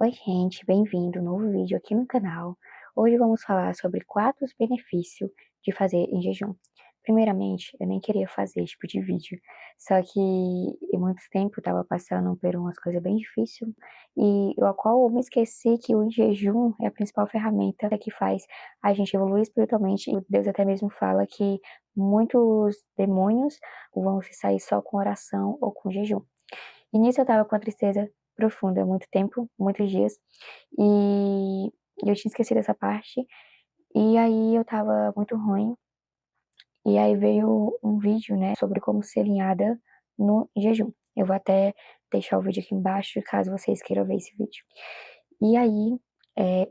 Oi, gente, bem-vindo a um novo vídeo aqui no canal. Hoje vamos falar sobre 4 benefícios de fazer em jejum. Primeiramente, eu nem queria fazer esse tipo de vídeo, só que em muito tempo eu estava passando por umas coisas bem difíceis e a qual eu me esqueci que o jejum é a principal ferramenta que faz a gente evoluir espiritualmente. E Deus até mesmo fala que muitos demônios vão se sair só com oração ou com jejum. E nisso eu estava com a tristeza profunda há muito tempo, muitos dias, e eu tinha esquecido essa parte, e aí eu estava muito ruim, e aí veio um vídeo, né, sobre como ser alinhada no jejum. Eu vou até deixar o vídeo aqui embaixo, caso vocês queiram ver esse vídeo. E aí,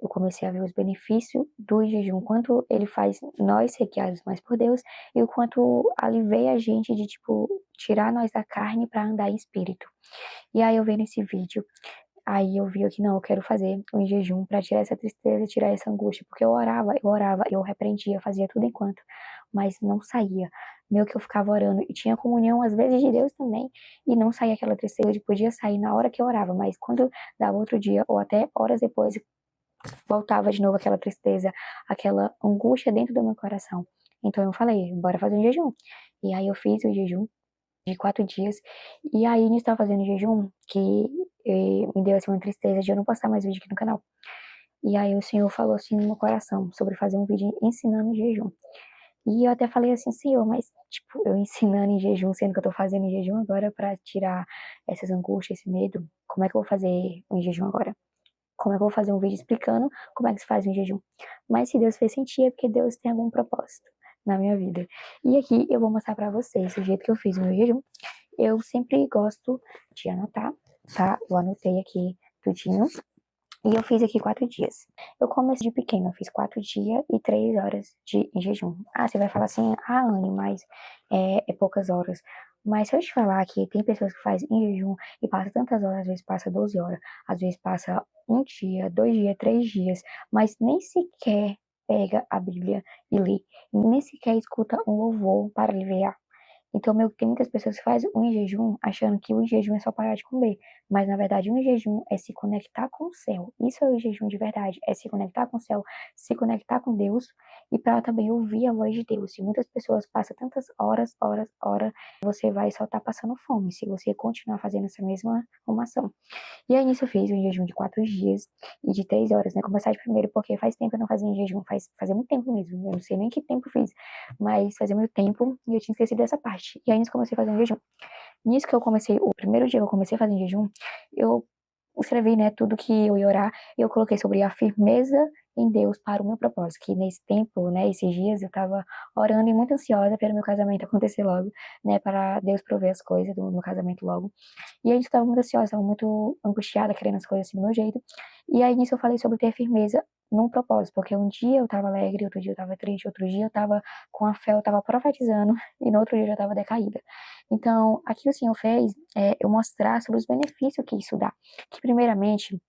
eu comecei a ver os benefícios do jejum, quanto ele faz nós ser guiados mais por Deus, e o quanto alivia a gente de, tipo, tirar nós da carne para andar em espírito. E aí eu vendo esse vídeo, aí eu vi que não, eu quero fazer um jejum pra tirar essa tristeza, tirar essa angústia, porque eu orava, eu repreendia, fazia tudo enquanto, mas não saía. Meio que eu ficava orando e tinha comunhão às vezes de Deus também, e não saía aquela tristeza, podia sair na hora que eu orava, mas quando dava outro dia ou até horas depois, voltava de novo aquela tristeza, aquela angústia dentro do meu coração. Então eu falei, bora fazer um jejum. E aí eu fiz o jejum de 4 dias. E aí, nisso estava fazendo jejum, que me deu assim uma tristeza de eu não postar mais vídeo aqui no canal. E aí o Senhor falou assim no meu coração sobre fazer um vídeo ensinando jejum. E eu até falei assim, Senhor, mas tipo, eu ensinando em jejum, sendo que eu tô fazendo em jejum agora pra tirar essas angústias, esse medo, como é que eu vou fazer um jejum agora? Como é que eu vou fazer um vídeo explicando como é que se faz um jejum? Mas se Deus fez sentir, é porque Deus tem algum propósito na minha vida. E aqui eu vou mostrar pra vocês o jeito que eu fiz o meu jejum. Eu sempre gosto de anotar, tá? Eu anotei aqui tudinho. E eu fiz aqui 4 dias. Eu comecei de pequeno, eu fiz 4 dias e 3 horas de em jejum. Ah, você vai falar assim, ah, Anne, mas é poucas horas. Mas se eu te falar que tem pessoas que fazem em jejum e passa tantas horas, às vezes passa 12 horas, às vezes passa um dia, 2 dias, 3 dias, mas nem sequer pega a Bíblia e lê, nem sequer escuta um louvor para aliviar. Então, meio que tem muitas pessoas que fazem o em jejum achando que o em jejum é só parar de comer, mas na verdade o em jejum é se conectar com o céu. Isso é o jejum de verdade, é se conectar com o céu, se conectar com Deus e para também ouvir a voz de Deus. E muitas pessoas passam tantas horas, você vai só estar passando fome se você continuar fazendo essa mesma arrumação. E aí nisso eu fiz um jejum de 4 dias e de 3 horas, né? Começar de primeiro porque faz tempo que eu não fazia em jejum, fazia muito tempo mesmo, eu não sei nem que tempo eu fiz, mas fazia muito tempo e eu tinha esquecido dessa parte. E aí nisso eu comecei a fazer um jejum. Nisso que eu comecei, o primeiro dia que eu comecei a fazer em jejum, eu escrevi, né, tudo que eu ia orar, e eu coloquei sobre a firmeza em Deus para o meu propósito, que nesse tempo, né, esses dias eu estava orando e muito ansiosa pelo meu casamento acontecer logo, né, para Deus prover as coisas do meu casamento logo. E aí eu estava muito ansiosa, estava muito angustiada, querendo as coisas assim do meu jeito. E aí nisso eu falei sobre ter firmeza num propósito, porque um dia eu estava alegre, outro dia eu estava triste, outro dia eu estava com a fé, eu estava profetizando, e no outro dia eu já estava decaída. Então, aqui o Senhor fez eu mostrar sobre os benefícios que isso dá. Que primeiramente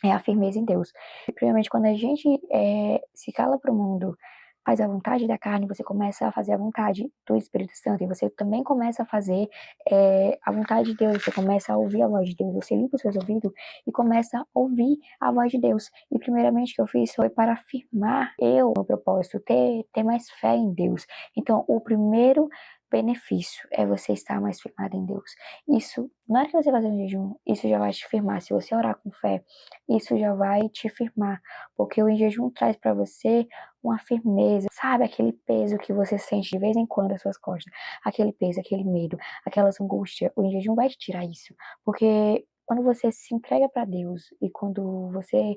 é a firmeza em Deus. E primeiramente, quando a gente se cala para o mundo, faz a vontade da carne, você começa a fazer a vontade do Espírito Santo, e você também começa a fazer a vontade de Deus, você começa a ouvir a voz de Deus, você limpa os seus ouvidos e começa a ouvir a voz de Deus. E primeiramente o que eu fiz foi para afirmar meu propósito, ter mais fé em Deus. Então, o primeiro benefício é você estar mais firmado em Deus. Isso, na hora que você fazer um jejum, isso já vai te firmar. Se você orar com fé, isso já vai te firmar, porque o em jejum traz para você uma firmeza, sabe? Aquele peso que você sente de vez em quando nas suas costas, aquele peso, aquele medo, aquelas angústias, o em jejum vai te tirar isso, porque quando você se entrega para Deus e quando você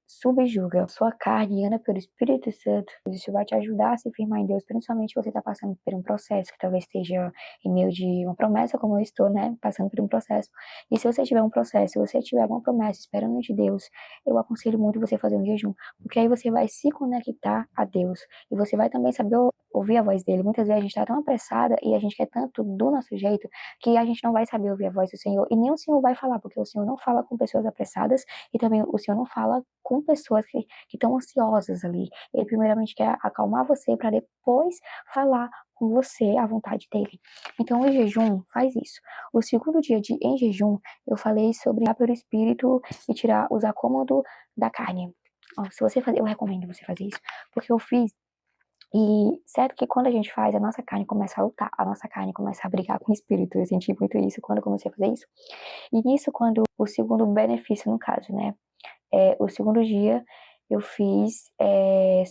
subjuga a sua carne e anda pelo Espírito Santo, isso vai te ajudar a se firmar em Deus, principalmente se você está passando por um processo que talvez esteja em meio de uma promessa, como eu estou, né, passando por um processo. E se você tiver um processo, se você tiver alguma promessa esperando de Deus, eu aconselho muito você fazer um jejum, porque aí você vai se conectar a Deus e você vai também saber ouvir a voz dele. Muitas vezes a gente tá tão apressada e a gente quer tanto do nosso jeito que a gente não vai saber ouvir a voz do Senhor e nem o Senhor vai falar, porque o Senhor não fala com pessoas apressadas e também o Senhor não fala com pessoas que estão ansiosas ali. Ele primeiramente quer acalmar você para depois falar com você a vontade dele. Então, o jejum faz isso. O segundo dia em jejum, eu falei sobre orar pelo Espírito e tirar os acômodos da carne. Ó, se você fazer, eu recomendo você fazer isso, porque eu fiz e certo que quando a gente faz, a nossa carne começa a lutar, a nossa carne começa a brigar com o espírito. Eu senti muito isso quando eu comecei a fazer isso. E nisso, quando o segundo benefício, no caso, né? O segundo dia eu fiz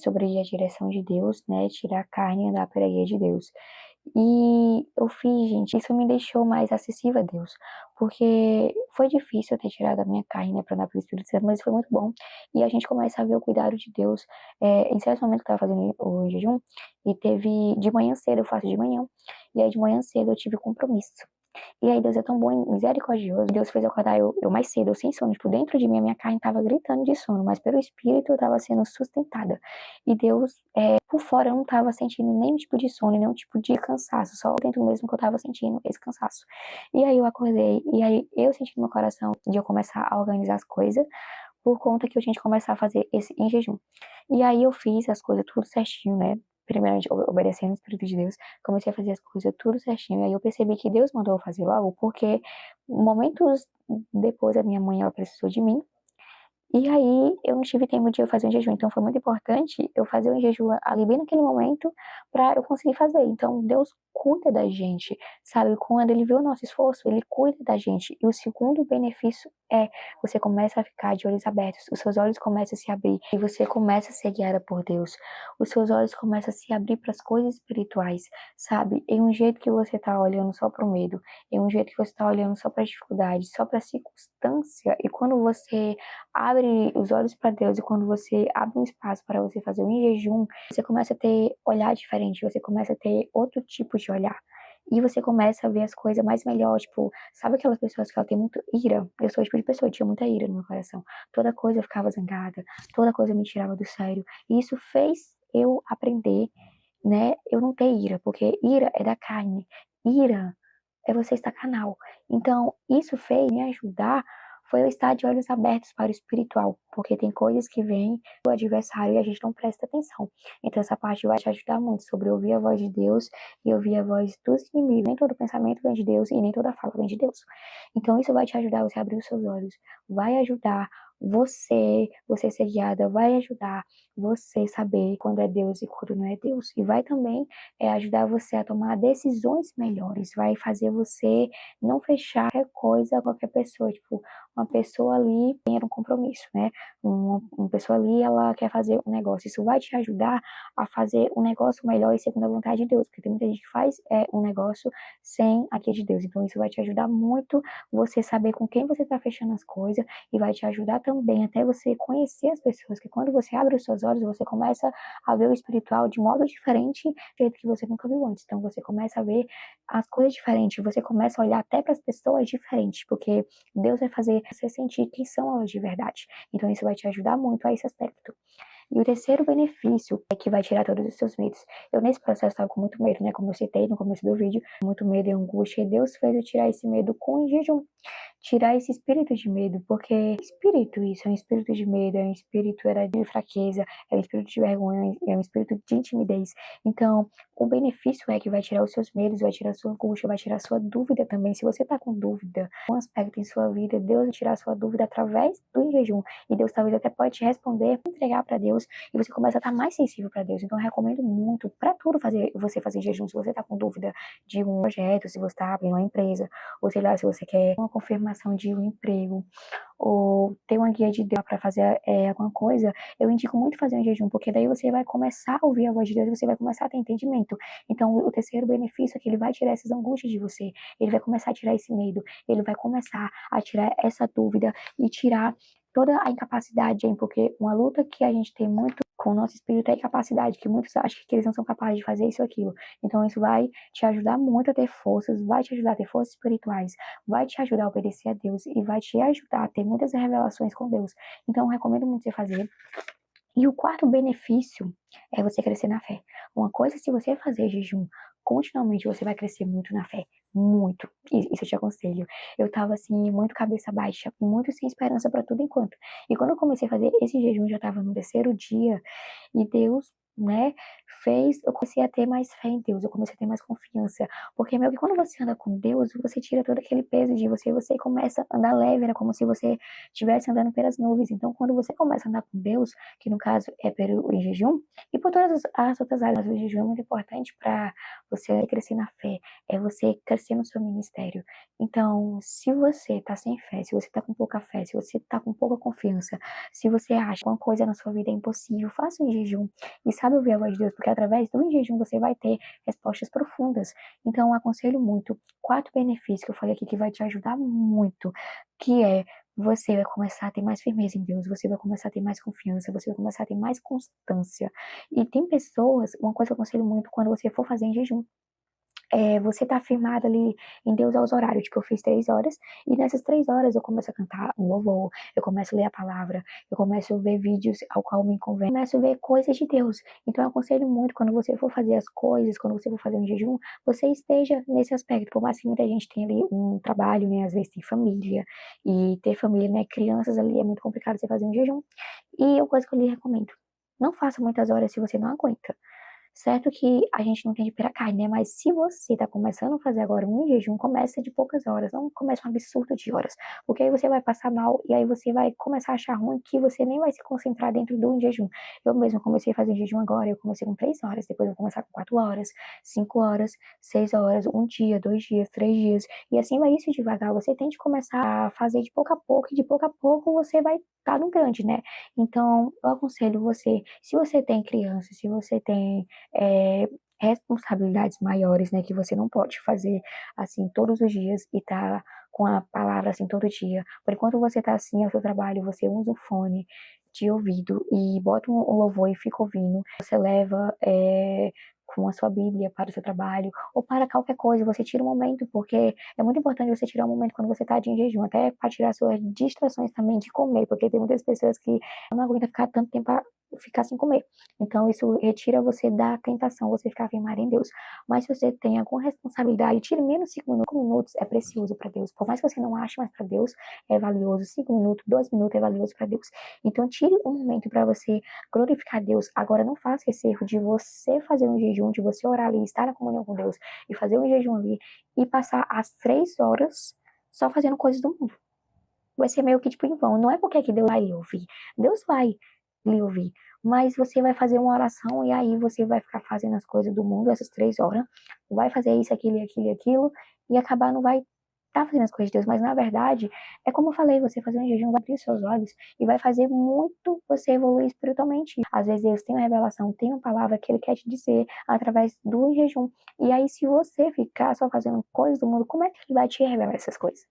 sobre a direção de Deus, né? Tirar a carne e andar pela guia de Deus. E eu fiz, gente, isso me deixou mais acessível a Deus, porque foi difícil eu ter tirado a minha carne, né, pra andar pelo Espírito Santo, mas foi muito bom. E a gente começa a ver o cuidado de Deus. Em certo momento que eu tava fazendo o jejum, e teve de manhã cedo, eu faço de manhã, e aí de manhã cedo eu tive compromisso. E aí Deus é tão bom e misericordioso. Deus fez eu acordar eu mais cedo, eu sem sono. Tipo, dentro de mim, a minha carne tava gritando de sono, mas pelo Espírito eu tava sendo sustentada. E Deus, por fora, eu não tava sentindo nenhum tipo de sono, nenhum tipo de cansaço. Só dentro mesmo que eu tava sentindo esse cansaço. E aí eu acordei, e aí eu senti no meu coração de eu começar a organizar as coisas, por conta que eu tinha que começar a fazer esse em jejum. E aí eu fiz as coisas tudo certinho, né? Primeiramente, obedecendo o Espírito de Deus, comecei a fazer as coisas tudo certinho. E aí eu percebi que Deus mandou eu fazer logo, porque momentos depois a minha mãe, ela precisou de mim. E aí eu não tive tempo de eu fazer um jejum, então foi muito importante eu fazer um jejum ali bem naquele momento para eu conseguir fazer. Então Deus cuida da gente, sabe? Quando ele vê o nosso esforço, ele cuida da gente. E o segundo benefício é você começa a ficar de olhos abertos, os seus olhos começam a se abrir e você começa a ser guiada por Deus. Os seus olhos começam a se abrir para as coisas espirituais, sabe? Em um jeito que você tá olhando só para o medo, em um jeito que você tá olhando só para as dificuldades, só para a circunstância. E quando você abre os olhos para Deus e quando você abre um espaço para você fazer um jejum, você começa a ter olhar diferente, você começa a ter outro tipo de olhar. E você começa a ver as coisas mais melhor, tipo, sabe aquelas pessoas que ela tem muito ira? Eu sou o tipo de pessoa que tinha muita ira no meu coração. Toda coisa eu ficava zangada, toda coisa me tirava do sério. E isso fez eu aprender, né? Eu não ter ira, porque ira é da carne. Ira é você estar canal. Então, isso fez me ajudar, foi eu estar de olhos abertos para o espiritual, porque tem coisas que vêm do adversário e a gente não presta atenção. Então, essa parte vai te ajudar muito sobre ouvir a voz de Deus e ouvir a voz dos inimigos. Nem todo pensamento vem de Deus e nem toda fala vem de Deus. Então, isso vai te ajudar você a abrir os seus olhos, vai ajudar você ser guiada, vai ajudar você saber quando é Deus e quando não é Deus. E vai também ajudar você a tomar decisões melhores, vai fazer você não fechar qualquer coisa a qualquer pessoa, tipo, uma pessoa ali tem um compromisso, né? Uma pessoa ali, ela quer fazer um negócio, isso vai te ajudar a fazer um negócio melhor e segundo a vontade de Deus, porque tem muita gente que faz um negócio sem aqui de Deus, então isso vai te ajudar muito você saber com quem você está fechando as coisas e vai te ajudar também até você conhecer as pessoas, que quando você abre os seus olhos, você começa a ver o espiritual de modo diferente, do jeito que você nunca viu antes. Então você começa a ver as coisas diferentes, você começa a olhar até para as pessoas diferentes, porque Deus vai fazer você sentir quem são elas de verdade. Então isso vai te ajudar muito a esse aspecto. E o terceiro benefício é que vai tirar todos os seus medos. Eu nesse processo estava com muito medo, né? Como eu citei no começo do vídeo, muito medo e angústia, e Deus fez eu tirar esse medo com o jejum, tirar esse espírito de medo, porque espírito isso, é um espírito de medo, é um espírito era de fraqueza, é um espírito de vergonha, é um espírito de timidez. Então, o benefício é que vai tirar os seus medos, vai tirar a sua angústia, vai tirar a sua dúvida também. Se você tá com dúvida, um aspecto em sua vida, Deus vai tirar a sua dúvida através do jejum. E Deus talvez até pode te responder, entregar para Deus, e você começa a estar mais sensível para Deus. Então, eu recomendo muito para tudo você fazer jejum. Se você tá com dúvida de um projeto, se você tá abrindo uma empresa, ou sei lá, se você quer uma confirmação de um emprego, ou ter uma guia de Deus para fazer alguma coisa, eu indico muito fazer um jejum, porque daí você vai começar a ouvir a voz de Deus e você vai começar a ter entendimento. Então, o terceiro benefício é que ele vai tirar essas angústias de você, ele vai começar a tirar esse medo, ele vai começar a tirar essa dúvida e tirar toda a incapacidade, hein? Porque uma luta que a gente tem muito com o nosso espírito é a incapacidade, que muitos acham que eles não são capazes de fazer isso ou aquilo. Então, isso vai te ajudar muito a ter forças, vai te ajudar a ter forças espirituais, vai te ajudar a obedecer a Deus e vai te ajudar a ter muitas revelações com Deus. Então, eu recomendo muito você fazer. E o quarto benefício é você crescer na fé. Uma coisa, se você fazer jejum continuamente, você vai crescer muito na fé, muito. Isso eu te aconselho. Eu estava assim, muito cabeça baixa, muito sem esperança para tudo enquanto. E quando eu comecei a fazer esse jejum, já estava no terceiro dia, e Deus, né, fez eu comecei a ter mais fé em Deus, eu comecei a ter mais confiança, porque meio que quando você anda com Deus, você tira todo aquele peso de você, você começa a andar leve, era como se você estivesse andando pelas nuvens. Então, quando você começa a andar com Deus, que no caso é pelo em jejum, e por todas as outras áreas, mas o jejum é muito importante para você crescer na fé, é você crescer no seu ministério. Então, se você tá sem fé, se você tá com pouca fé, se você tá com pouca confiança, se você acha que uma coisa na sua vida é impossível, faça um jejum e sabe ouvir a voz de Deus, porque através do jejum você vai ter respostas profundas. Então, eu aconselho muito 4 benefícios que eu falei aqui que vai te ajudar muito, que é você vai começar a ter mais firmeza em Deus, você vai começar a ter mais confiança, você vai começar a ter mais constância. E tem pessoas, uma coisa que eu aconselho muito quando você for fazer em jejum, você tá firmado ali em Deus aos horários, tipo, eu fiz 3 horas, e nessas 3 horas eu começo a cantar um louvor, eu começo a ler a palavra, eu começo a ver vídeos ao qual me convém, começo a ver coisas de Deus. Então eu aconselho muito, quando você for fazer as coisas, quando você for fazer um jejum, você esteja nesse aspecto, por mais que muita gente tenha ali um trabalho, né, às vezes tem família, e ter família, né, crianças ali é muito complicado você fazer um jejum, e uma coisa que eu lhe recomendo, não faça muitas horas se você não aguenta. Certo que a gente não tem de pera carne, né? Mas se você está começando a fazer agora um jejum, começa de poucas horas, não começa um absurdo de horas, porque aí você vai passar mal e aí você vai começar a achar ruim que você nem vai se concentrar dentro do jejum. Eu mesmo comecei a fazer jejum agora, eu comecei com 3 horas, depois eu vou começar com 4 horas, 5 horas, 6 horas, um dia, 2 dias, 3 dias, e assim vai isso devagar. Você tem de começar a fazer de pouco a pouco, e de pouco a pouco você vai estar no grande, né? Então, eu aconselho você, se você tem criança, se você tem é, responsabilidades maiores, né, que você não pode fazer assim todos os dias e tá com a palavra assim todo dia. Por enquanto você tá assim ao seu trabalho, você usa o fone de ouvido e bota um louvor e fica ouvindo. Você leva com a sua Bíblia para o seu trabalho ou para qualquer coisa, você tira um momento, porque é muito importante você tirar um momento quando você está em jejum, até para tirar suas distrações também de comer, porque tem muitas pessoas que não aguentam ficar tanto tempo ficar sem comer. Então, isso retira você da tentação, você ficar firmado em Deus. Mas se você tem alguma responsabilidade, tire menos 5 minutos, é precioso para Deus. Por mais que você não ache, mas para Deus é valioso. 5 minutos, 2 minutos é valioso para Deus. Então, tire um momento para você glorificar Deus. Agora, não faça esse erro de você fazer um jejum, de você orar ali, estar na comunhão com Deus e fazer um jejum ali e passar as 3 horas só fazendo coisas do mundo. Vai ser meio que tipo em vão. Não é porque que Deus vai lhe ouvir. Deus vai lhe ouvir. Mas você vai fazer uma oração e aí você vai ficar fazendo as coisas do mundo essas 3 horas. Vai fazer isso, aquilo, aquilo e aquilo. E acabar não vai estar fazendo as coisas de Deus. Mas na verdade, é como eu falei, você fazer um jejum vai abrir os seus olhos e vai fazer muito você evoluir espiritualmente. Às vezes Deus tem uma revelação, tem uma palavra que Ele quer te dizer através do jejum. E aí, se você ficar só fazendo coisas do mundo, como é que Ele vai te revelar essas coisas?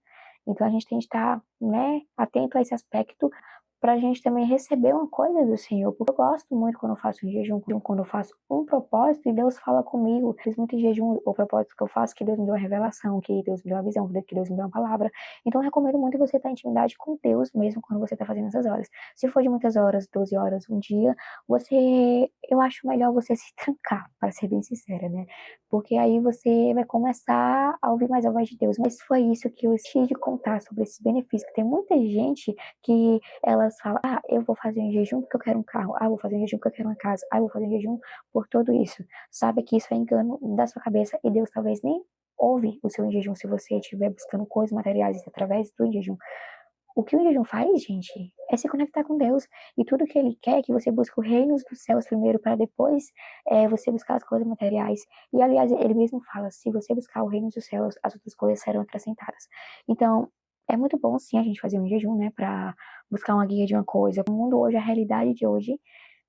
Então a gente tem que estar, né, atento a esse aspecto para a gente também receber uma coisa do Senhor, porque eu gosto muito quando eu faço um jejum, quando eu faço um propósito e Deus fala comigo. Fiz muito jejum, o propósito que eu faço, que Deus me deu uma revelação, que Deus me deu uma visão, que Deus me deu uma palavra. Então eu recomendo muito você estar em intimidade com Deus mesmo quando você está fazendo essas horas. Se for de muitas horas, 12 horas, um dia, eu acho melhor você se trancar, para ser bem sincera, né? Porque aí você vai começar a ouvir mais a voz de Deus. Mas foi isso que eu esqueci de contar sobre esses benefícios, que tem muita gente que elas falam, eu vou fazer um jejum porque eu quero um carro, eu vou fazer um jejum porque eu quero uma casa, eu vou fazer um jejum por tudo isso. Sabe que isso é engano da sua cabeça e Deus talvez nem ouve o seu jejum se você estiver buscando coisas materiais através do jejum. O que o jejum faz, gente, é se conectar com Deus. E tudo que Ele quer é que você busque o reino dos céus primeiro, para depois você buscar as coisas materiais. E, aliás, Ele mesmo fala, se você buscar o reino dos céus, as outras coisas serão acrescentadas. Então, é muito bom, sim, a gente fazer um jejum, né, para buscar uma guia de uma coisa. O mundo hoje, a realidade de hoje,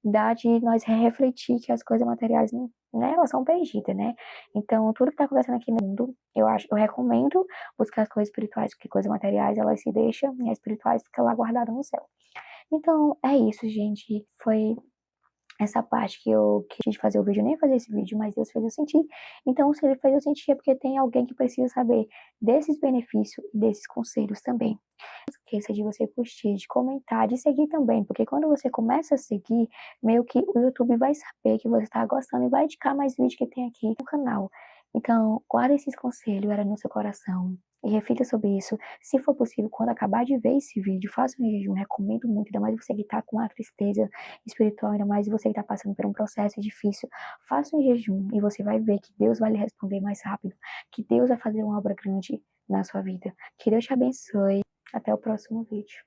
dá de nós refletir que as coisas materiais, né, elas são perdidas, né? Então, tudo que está acontecendo aqui no mundo, eu recomendo buscar as coisas espirituais, porque coisas materiais, elas se deixam, e as espirituais ficam lá guardadas no céu. Então, é isso, gente. Foi essa parte que a gente fazer o vídeo, eu nem ia fazer esse vídeo, mas Deus fez eu sentir. Então, se ele fez eu sentir, é porque tem alguém que precisa saber desses benefícios e desses conselhos também. Não esqueça de você curtir, de comentar, de seguir também, porque quando você começa a seguir, meio que o YouTube vai saber que você está gostando e vai indicar mais vídeos que tem aqui no canal. Então, guarda esses conselhos, era no seu coração. E reflita sobre isso. Se for possível, quando acabar de ver esse vídeo, faça um jejum. Recomendo muito, ainda mais você que está com a tristeza espiritual, ainda mais você que está passando por um processo difícil. Faça um jejum e você vai ver que Deus vai lhe responder mais rápido, que Deus vai fazer uma obra grande na sua vida. Que Deus te abençoe. Até o próximo vídeo.